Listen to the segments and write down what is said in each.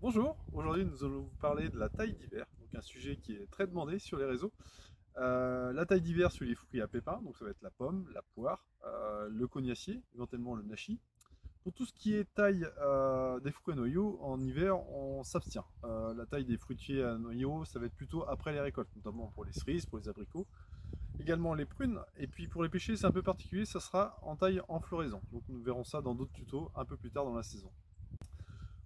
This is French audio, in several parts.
Bonjour, aujourd'hui nous allons vous parler de la taille d'hiver, donc un sujet qui est très demandé sur les réseaux. La taille d'hiver sur les fruits à pépins, donc ça va être la pomme, la poire, le cognacier, éventuellement le nashi. Pour tout ce qui est taille des fruits à noyaux, en hiver on s'abstient. La taille des fruitiers à noyaux, ça va être plutôt après les récoltes, notamment pour les cerises, pour les abricots, également les prunes. Et puis pour les pêchers c'est un peu particulier, ça sera en taille en floraison. Donc nous verrons ça dans d'autres tutos un peu plus tard dans la saison.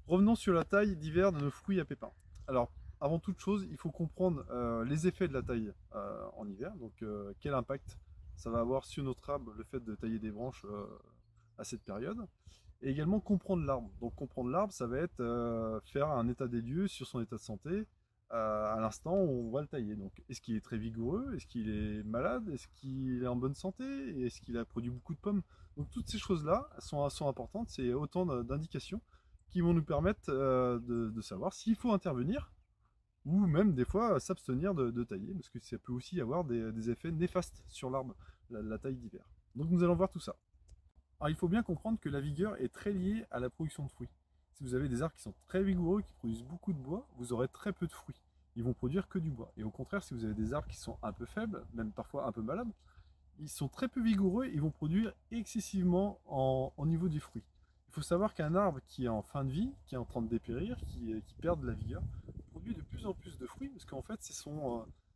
Revenons sur la taille d'hiver de nos fruits à pépins. Alors, avant toute chose, il faut comprendre les effets de la taille en hiver. Donc, quel impact ça va avoir sur notre arbre, le fait de tailler des branches à cette période. Et également comprendre l'arbre. Donc, comprendre l'arbre, ça va être faire un état des lieux sur son état de santé à l'instant où on va le tailler. Donc, est-ce qu'il est très vigoureux? Est-ce qu'il est malade? Est-ce qu'il est en bonne santé? Est-ce qu'il a produit beaucoup de pommes? Donc, toutes ces choses-là sont importantes. C'est autant d'indications qui vont nous permettre de savoir s'il faut intervenir ou même des fois s'abstenir de tailler, parce que ça peut aussi avoir des effets néfastes sur l'arbre, la taille d'hiver. Donc nous allons voir tout ça. Alors il faut bien comprendre que la vigueur est très liée à la production de fruits. Si vous avez des arbres qui sont très vigoureux, qui produisent beaucoup de bois, vous aurez très peu de fruits. Ils vont produire que du bois. Et au contraire, si vous avez des arbres qui sont un peu faibles, même parfois un peu malades, ils sont très peu vigoureux, ils vont produire excessivement au niveau du fruit. Il faut savoir qu'un arbre qui est en fin de vie, qui est en train de dépérir, qui perd de la vigueur, produit de plus en plus de fruits, parce qu'en fait c'est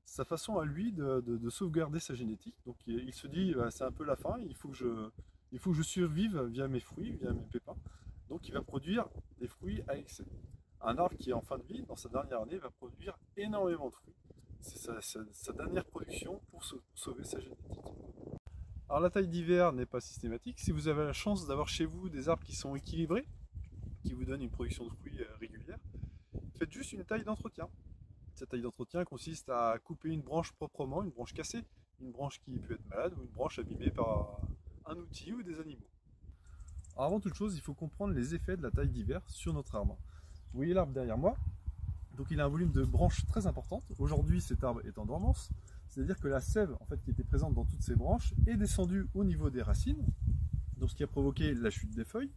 sa façon à lui de sauvegarder sa génétique. Donc il se dit, bah, c'est un peu la fin, il faut que je survive via mes fruits, via mes pépins. Donc il va produire des fruits à excès. Un arbre qui est en fin de vie, dans sa dernière année, va produire énormément de fruits. C'est sa dernière production pour sauver sa génétique. Alors la taille d'hiver n'est pas systématique. Si vous avez la chance d'avoir chez vous des arbres qui sont équilibrés, qui vous donnent une production de fruits régulière, faites juste une taille d'entretien. Cette taille d'entretien consiste à couper une branche proprement, une branche cassée, une branche qui peut être malade ou une branche abîmée par un outil ou des animaux. Alors avant toute chose, il faut comprendre les effets de la taille d'hiver sur notre arbre. Vous voyez l'arbre derrière moi, donc il a un volume de branches très important. Aujourd'hui, cet arbre est en dormance, c'est-à-dire que la sève en fait, qui était présente dans toutes ces branches est descendue au niveau des racines, donc ce qui a provoqué la chute des feuilles.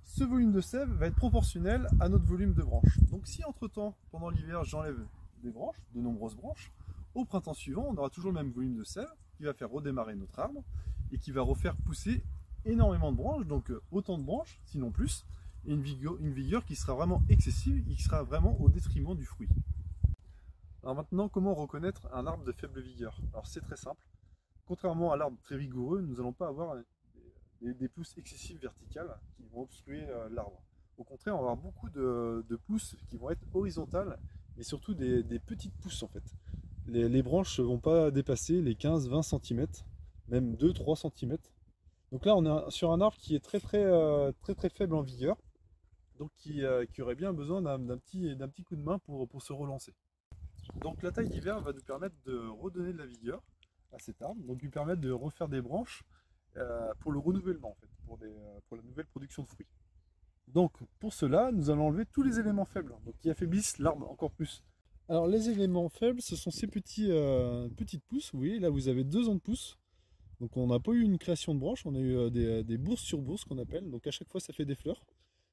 Ce volume de sève va être proportionnel à notre volume de branches. Donc si entre-temps, pendant l'hiver, j'enlève des branches, de nombreuses branches, au printemps suivant, on aura toujours le même volume de sève qui va faire redémarrer notre arbre et qui va refaire pousser énormément de branches, donc autant de branches, sinon plus, et une vigueur qui sera vraiment excessive et qui sera vraiment au détriment du fruit. Alors maintenant, comment reconnaître un arbre de faible vigueur? Alors c'est très simple. Contrairement à l'arbre très vigoureux, nous n'allons pas avoir des pousses excessives verticales qui vont obstruer l'arbre. Au contraire, on va avoir beaucoup de pousses qui vont être horizontales et surtout des petites pousses en fait. Les branches ne vont pas dépasser les 15-20 cm, même 2-3 cm. Donc là, on est sur un arbre qui est très faible en vigueur, donc qui aurait bien besoin d'un petit coup de main pour se relancer. Donc la taille d'hiver va nous permettre de redonner de la vigueur à cet arbre, donc lui permettre de refaire des branches pour le renouvellement en fait, pour la nouvelle production de fruits. Donc pour cela, nous allons enlever tous les éléments faibles, donc qui affaiblissent l'arbre encore plus. Alors les éléments faibles, ce sont ces petites pousses, vous voyez, là vous avez 2 ans de pousses. Donc on n'a pas eu une création de branches, on a eu des bourses sur bourses qu'on appelle, donc à chaque fois ça fait des fleurs.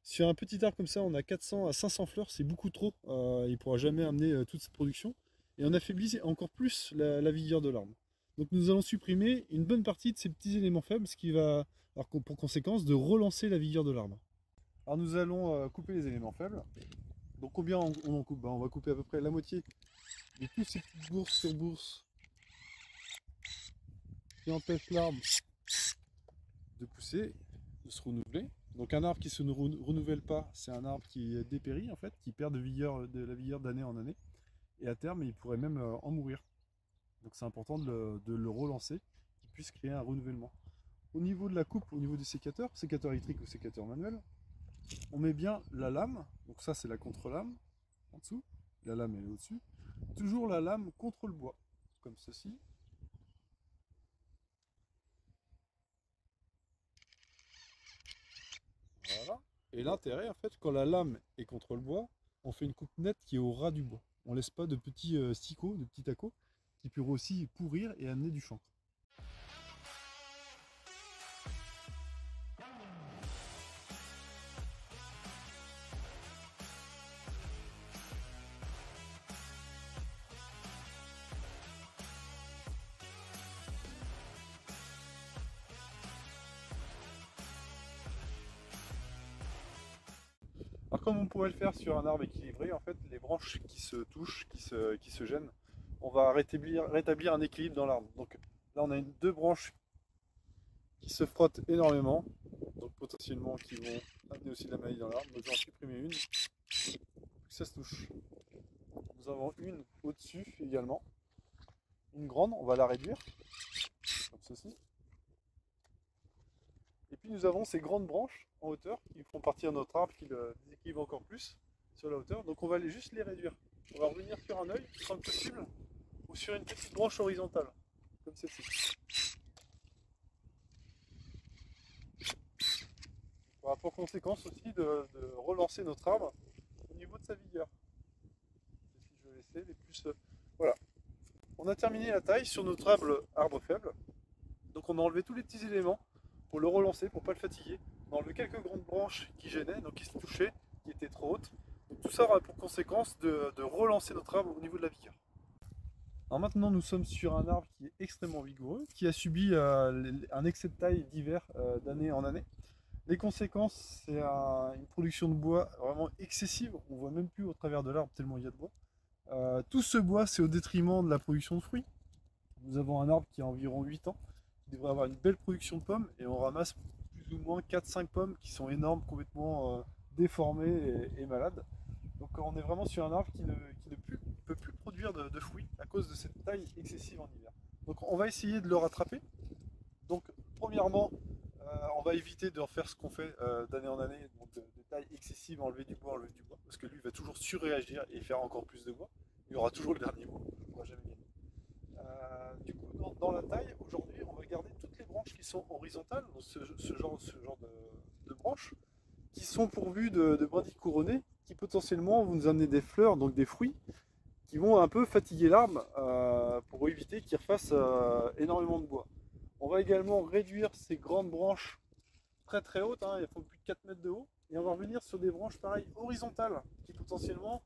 Sur un petit arbre comme ça, on a 400 à 500 fleurs, c'est beaucoup trop, il ne pourra jamais amener toute cette production. Et on affaiblit encore plus la vigueur de l'arbre. Donc nous allons supprimer une bonne partie de ces petits éléments faibles, ce qui va avoir pour conséquence de relancer la vigueur de l'arbre. Alors nous allons couper les éléments faibles. Donc combien on en coupe? On va couper à peu près la moitié de toutes ces petites bourses sur bourses qui empêchent l'arbre de pousser, de se renouveler. Donc un arbre qui ne se renouvelle pas, c'est un arbre qui dépérit en fait, qui perd de la vigueur d'année en année. Et à terme, il pourrait même en mourir. Donc c'est important de le relancer, qu'il puisse créer un renouvellement. Au niveau de la coupe, au niveau du sécateur électrique ou sécateur manuel, on met bien la lame, donc ça c'est la contre-lame, en dessous, la lame elle est au-dessus. Toujours la lame contre le bois, comme ceci. Voilà. Et l'intérêt, en fait, quand la lame est contre le bois, on fait une coupe nette qui est au ras du bois. On laisse pas de petits sicots, de petits tacos, qui pourraient aussi pourrir et amener du chancre. comme on pourrait le faire sur un arbre équilibré, en fait, les branches qui se touchent, qui se gênent, on va rétablir un équilibre dans l'arbre. Donc là, on a deux branches qui se frottent énormément, donc potentiellement qui vont amener aussi de la maladie dans l'arbre. Donc je vais en supprimer une, puis ça se touche. Nous avons une au-dessus également, une grande, on va la réduire, comme ceci. Et puis nous avons ces grandes branches en hauteur qui font partir notre arbre, qui le déséquilibre encore plus sur la hauteur. Donc on va juste les réduire. On va revenir sur un œil, quand possible, ou sur une petite branche horizontale, comme celle-ci. Ça aura pour conséquence aussi de relancer notre arbre au niveau de sa vigueur. Si je vais laisser les plus. Voilà. On a terminé la taille sur notre arbre faible. Donc on a enlevé tous les petits éléments pour le relancer, pour ne pas le fatiguer. On a enlevé quelques grandes branches qui gênaient, donc qui se touchaient, qui étaient trop hautes. Donc tout ça aura pour conséquence de relancer notre arbre au niveau de la vigueur. Alors maintenant nous sommes sur un arbre qui est extrêmement vigoureux, qui a subi un excès de taille divers d'année en année. Les conséquences, c'est une production de bois vraiment excessive, on ne voit même plus au travers de l'arbre tellement il y a de bois. Tout ce bois, c'est au détriment de la production de fruits. Nous avons un arbre qui a environ 8 ans, qui devrait avoir une belle production de pommes, et on ramasse plus ou moins 4-5 pommes qui sont énormes, complètement déformées et malades. Donc on est vraiment sur un arbre qui ne peut plus produire de fruits à cause de cette taille excessive en hiver. Donc on va essayer de le rattraper. Donc premièrement, on va éviter de refaire ce qu'on fait d'année en année, donc de taille excessive, enlever du bois, parce que lui va toujours surréagir et faire encore plus de bois. Il y aura toujours le dernier mot, on ne pourra jamais gagner. Du coup, dans la taille, aujourd'hui, on va garder toutes les branches qui sont horizontales, donc ce genre de branches, qui sont pourvues de brindilles couronnées, qui potentiellement vont nous amener des fleurs, donc des fruits, qui vont un peu fatiguer l'arbre pour éviter qu'il refasse énormément de bois. On va également réduire ces grandes branches très hautes, hein, il faut plus de 4 mètres de haut, et on va revenir sur des branches pareilles horizontales qui potentiellement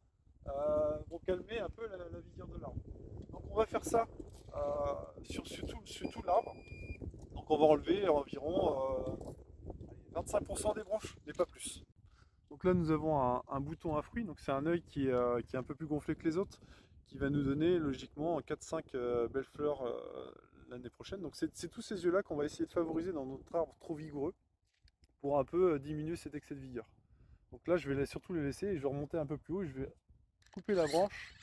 vont calmer un peu la vigueur de l'arbre. Donc on va faire ça sur tout l'arbre. Donc on va enlever environ 25% des branches, mais pas plus. Donc là nous avons un bouton à fruits, donc c'est un œil qui est un peu plus gonflé que les autres, qui va nous donner logiquement 4-5 belles fleurs l'année prochaine. Donc c'est tous ces yeux-là qu'on va essayer de favoriser dans notre arbre trop vigoureux pour un peu diminuer cet excès de vigueur. Donc là je vais surtout les laisser et je vais remonter un peu plus haut et je vais couper la branche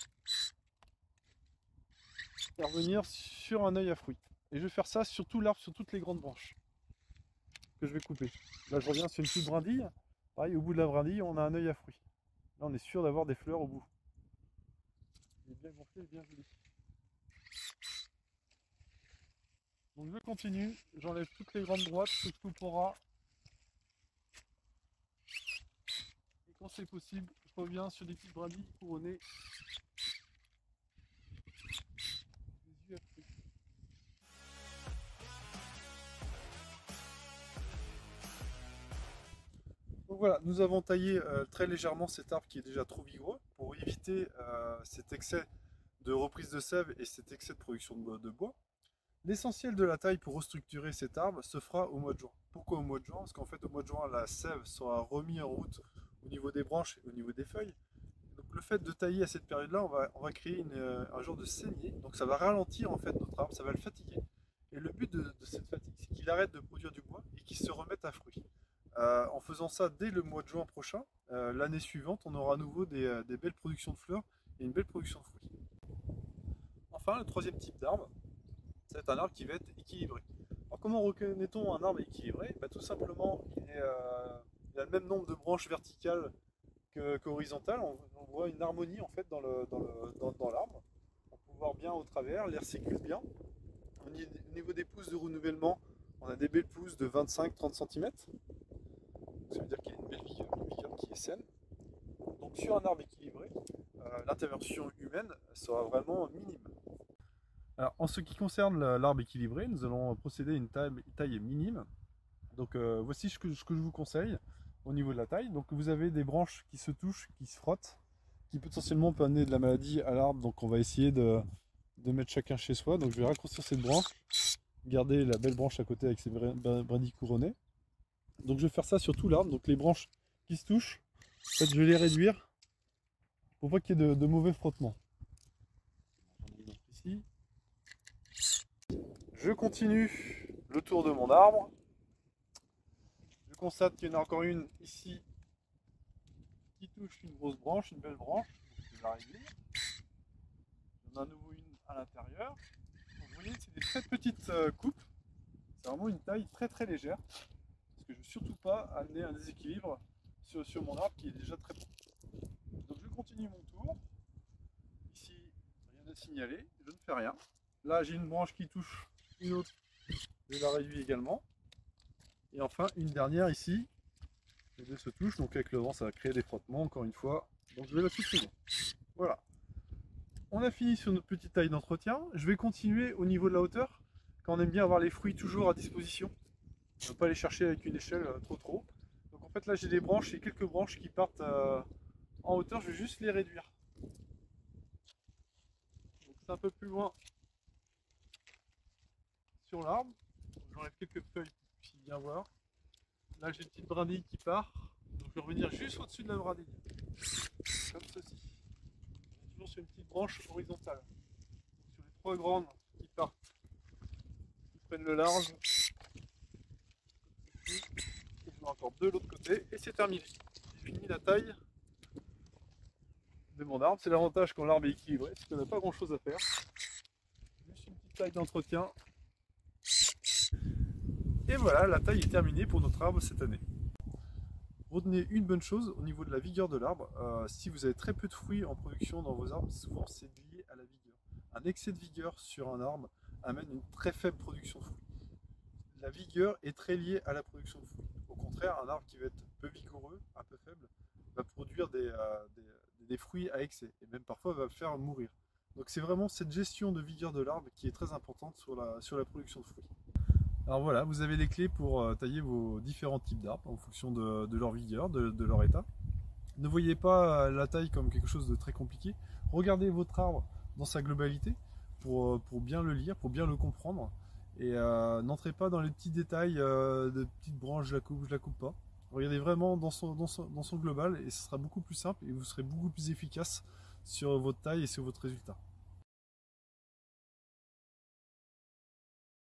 et revenir sur un œil à fruits. Et je vais faire ça sur tout l'arbre, sur toutes les grandes branches que je vais couper. Là je reviens sur une petite brindille. Pareil, au bout de la brindille, on a un œil à fruits. Là on est sûr d'avoir des fleurs au bout. Il est bien gonflé et bien joli. Donc je continue, j'enlève toutes les grandes droites, que je coupe au ras. Et quand c'est possible, je reviens sur des petites brindilles couronnées. Les yeux à fruits. Donc voilà, nous avons taillé très légèrement cet arbre qui est déjà trop vigoureux pour éviter cet excès de reprise de sève et cet excès de production de bois. L'essentiel de la taille pour restructurer cet arbre se fera au mois de juin. Pourquoi au mois de juin? Parce qu'en fait au mois de juin la sève sera remise en route au niveau des branches et au niveau des feuilles. Donc le fait de tailler à cette période-là, on va créer un genre de saignée. Donc ça va ralentir en fait notre arbre, ça va le fatiguer. Et le but de cette fatigue, c'est qu'il arrête de produire du bois et qu'il se remette à fruit. En faisant ça dès le mois de juin prochain, l'année suivante, on aura à nouveau des belles productions de fleurs et une belle production de fruits. Enfin, le troisième type d'arbre, c'est un arbre qui va être équilibré. Alors comment reconnaît-on un arbre équilibré? Tout simplement, il a le même nombre de branches verticales qu'horizontales. On voit une harmonie en fait dans l'arbre. On peut voir bien au travers, l'air circule bien. Au niveau des pousses de renouvellement, on a des belles pousses de 25-30 cm. Ça veut dire qu'il y a une belle vigueur qui est saine. Donc sur un arbre équilibré, l'intervention humaine sera vraiment minime. Alors, en ce qui concerne l'arbre équilibré, nous allons procéder à une taille minime. Donc voici ce que je vous conseille au niveau de la taille. Donc vous avez des branches qui se touchent, qui se frottent, qui potentiellement peuvent amener de la maladie à l'arbre. Donc on va essayer de mettre chacun chez soi. Donc je vais raccourcir cette branche, garder la belle branche à côté avec ses brindilles couronnées. Donc je vais faire ça sur tout l'arbre. Donc les branches qui se touchent, En fait, je vais les réduire pour pas qu'il y ait de mauvais frottements. Ici. Je continue le tour de mon arbre. Je constate qu'il y en a encore une ici qui touche une grosse branche, une belle branche. Donc je vais la réduire. Il y en a à nouveau une à l'intérieur. Vous voyez, c'est des très petites coupes. C'est vraiment une taille très très légère. Parce que je ne veux surtout pas amener un déséquilibre sur mon arbre qui est déjà très bon. Donc je continue mon tour. Ici, rien à signaler, je ne fais rien. Là, j'ai une branche qui touche une autre, je la réduis également. Et enfin, une dernière ici, les deux se touchent, donc avec le vent, ça va créer des frottements, encore une fois. Donc je vais la supprimer. Voilà. On a fini sur notre petite taille d'entretien. Je vais continuer au niveau de la hauteur, quand on aime bien avoir les fruits toujours à disposition. Ne pas les chercher avec une échelle trop. Donc en fait là j'ai des branches et quelques branches qui partent en hauteur, je vais juste les réduire. Donc c'est un peu plus loin sur l'arbre. J'enlève quelques feuilles pour que vous puissiez bien voir. Là j'ai une petite brindille qui part. Donc je vais revenir juste au-dessus de la brindille. Comme ceci. Toujours sur une petite branche horizontale. Donc sur les trois grandes qui partent, qui prennent le large. Et je mets encore deux de l'autre côté et c'est terminé. J'ai fini la taille de mon arbre. C'est l'avantage quand l'arbre est équilibré, c'est qu'on n'a pas grand chose à faire. Juste une petite taille d'entretien. Et voilà, la taille est terminée pour notre arbre cette année. Retenez une bonne chose au niveau de la vigueur de l'arbre. Si vous avez très peu de fruits en production dans vos arbres, souvent c'est lié à la vigueur. Un excès de vigueur sur un arbre amène une très faible production de fruits. La vigueur est très liée à la production de fruits. Au contraire, un arbre qui va être peu vigoureux, un peu faible, va produire des fruits à excès et même parfois va le faire mourir. Donc c'est vraiment cette gestion de vigueur de l'arbre qui est très importante sur la production de fruits. Alors voilà, vous avez les clés pour tailler vos différents types d'arbres en fonction de leur vigueur, de leur état. Ne voyez pas la taille comme quelque chose de très compliqué. Regardez votre arbre dans sa globalité pour bien le lire, pour bien le comprendre. Et n'entrez pas dans les petits détails de petites branches, je la coupe pas. Regardez vraiment dans son global et ce sera beaucoup plus simple et vous serez beaucoup plus efficace sur votre taille et sur votre résultat.